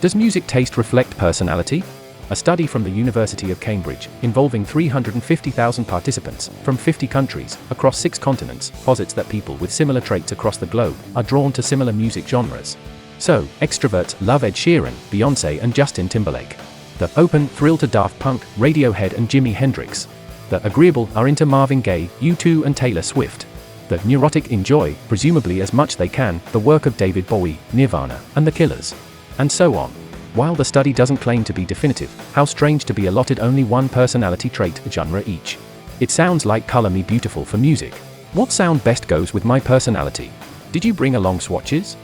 Does music taste reflect personality? A study from the University of Cambridge, involving 350,000 participants from 50 countries across 6 continents, posits that people with similar traits across the globe are drawn to similar music genres. So, extroverts love Ed Sheeran, Beyoncé and Justin Timberlake. The open thrill to Daft Punk, Radiohead and Jimi Hendrix. The agreeable are into Marvin Gaye, U2 and Taylor Swift. The neurotic enjoy, presumably as much they can, the work of David Bowie, Nirvana, and The Killers. And so on. While the study doesn't claim to be definitive, how strange to be allotted only one personality trait genre each. It sounds like Color Me Beautiful for music. What sound best goes with my personality? Did you bring along swatches?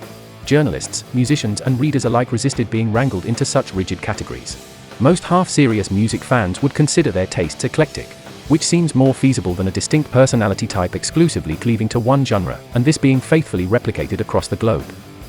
Journalists, musicians and readers alike resisted being wrangled into such rigid categories. Most half-serious music fans would consider their tastes eclectic, which seems more feasible than a distinct personality type exclusively cleaving to one genre, and this being faithfully replicated across the globe.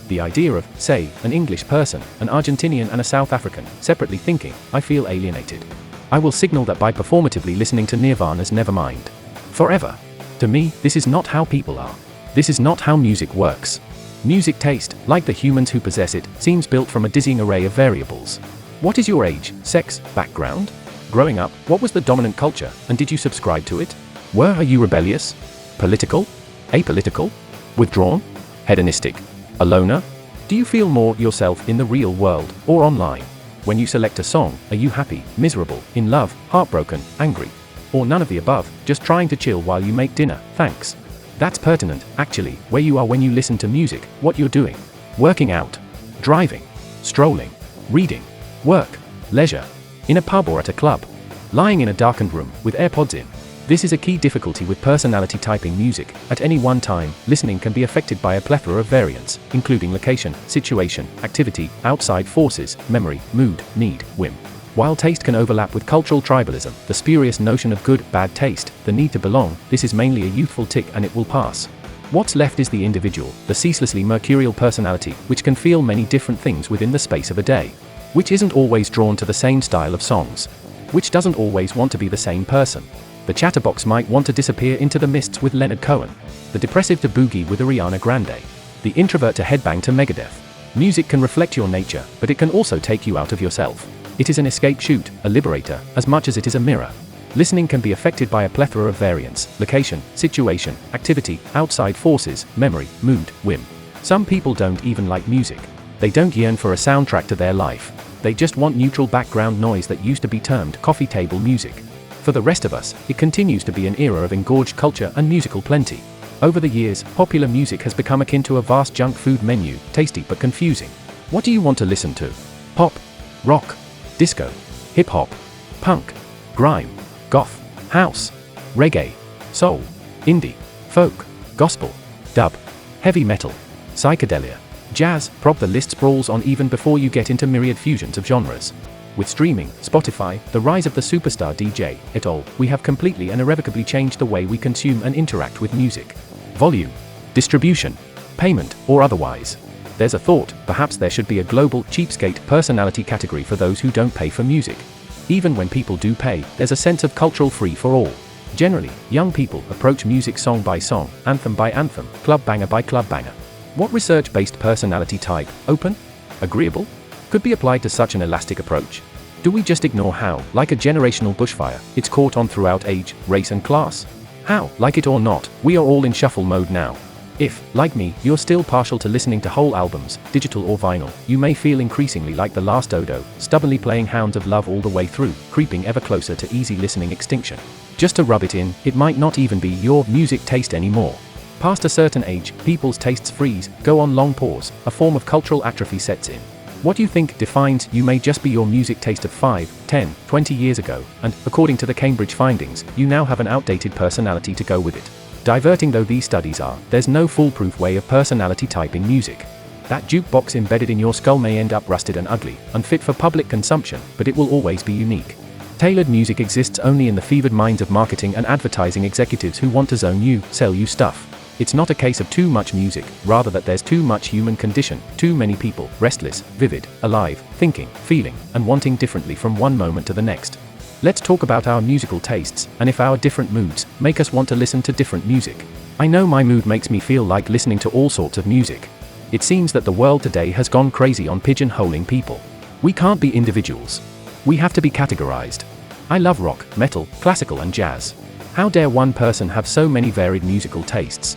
The idea of, say, an English person, an Argentinian and a South African, separately thinking, I feel alienated. I will signal that by performatively listening to Nirvana's Nevermind. Forever. To me, this is not how people are. This is not how music works. Music taste, like the humans who possess it, seems built from a dizzying array of variables. What is your age, sex, background? Growing up, what was the dominant culture, and did you subscribe to it? Are you rebellious? Political? Apolitical? Withdrawn? Hedonistic? A loner? Do you feel more yourself in the real world, or online? When you select a song, are you happy, miserable, in love, heartbroken, angry? Or none of the above, just trying to chill while you make dinner, thanks? That's pertinent, actually, where you are when you listen to music, what you're doing. Working out. Driving. Strolling. Reading. Work. Leisure. In a pub or at a club. Lying in a darkened room, with AirPods in. This is a key difficulty with personality typing music. At any one time, listening can be affected by a plethora of variants, including location, situation, activity, outside forces, memory, mood, need, whim. While taste can overlap with cultural tribalism, the spurious notion of good, bad taste, the need to belong, this is mainly a youthful tick and it will pass. What's left is the individual, the ceaselessly mercurial personality, which can feel many different things within the space of a day. Which isn't always drawn to the same style of songs. Which doesn't always want to be the same person. The chatterbox might want to disappear into the mists with Leonard Cohen. The depressive to boogie with Ariana Grande. The introvert to headbang to Megadeth. Music can reflect your nature, but it can also take you out of yourself. It is an escape chute, a liberator, as much as it is a mirror. Listening can be affected by a plethora of variants, location, situation, activity, outside forces, memory, mood, whim. Some people don't even like music. They don't yearn for a soundtrack to their life. They just want neutral background noise that used to be termed coffee table music. For the rest of us, it continues to be an era of engorged culture and musical plenty. Over the years, popular music has become akin to a vast junk food menu, tasty but confusing. What do you want to listen to? Pop, rock, disco, hip-hop, punk, grime, goth, house, reggae, soul, indie, folk, gospel, dub, heavy metal, psychedelia, jazz, prog. The list sprawls on even before you get into myriad fusions of genres. With streaming, Spotify, the rise of the superstar DJ, et al., we have completely and irrevocably changed the way we consume and interact with music. Volume, distribution, payment, or otherwise. There's a thought, perhaps there should be a global, cheapskate personality category for those who don't pay for music. Even when people do pay, there's a sense of cultural free-for-all. Generally, young people approach music song by song, anthem by anthem, club banger by club banger. What research-based personality type, open, agreeable, could be applied to such an elastic approach? Do we just ignore how, like a generational bushfire, it's caught on throughout age, race and class? How, like it or not, we are all in shuffle mode now. If, like me, you're still partial to listening to whole albums, digital or vinyl, you may feel increasingly like the last dodo, stubbornly playing Hounds of Love all the way through, creeping ever closer to easy listening extinction. Just to rub it in, it might not even be your music taste anymore. Past a certain age, people's tastes freeze, go on long pause, a form of cultural atrophy sets in. What you think defines you may just be your music taste of 5, 10, 20 years ago, and, according to the Cambridge findings, you now have an outdated personality to go with it. Diverting though these studies are, there's no foolproof way of personality typing music. That jukebox embedded in your skull may end up rusted and ugly, unfit for public consumption, but it will always be unique. Tailored music exists only in the fevered minds of marketing and advertising executives who want to zone you, sell you stuff. It's not a case of too much music, rather that there's too much human condition, too many people, restless, vivid, alive, thinking, feeling, and wanting differently from one moment to the next. Let's talk about our musical tastes, and if our different moods make us want to listen to different music. I know my mood makes me feel like listening to all sorts of music. It seems that the world today has gone crazy on pigeonholing people. We can't be individuals. We have to be categorized. I love rock, metal, classical and jazz. How dare one person have so many varied musical tastes?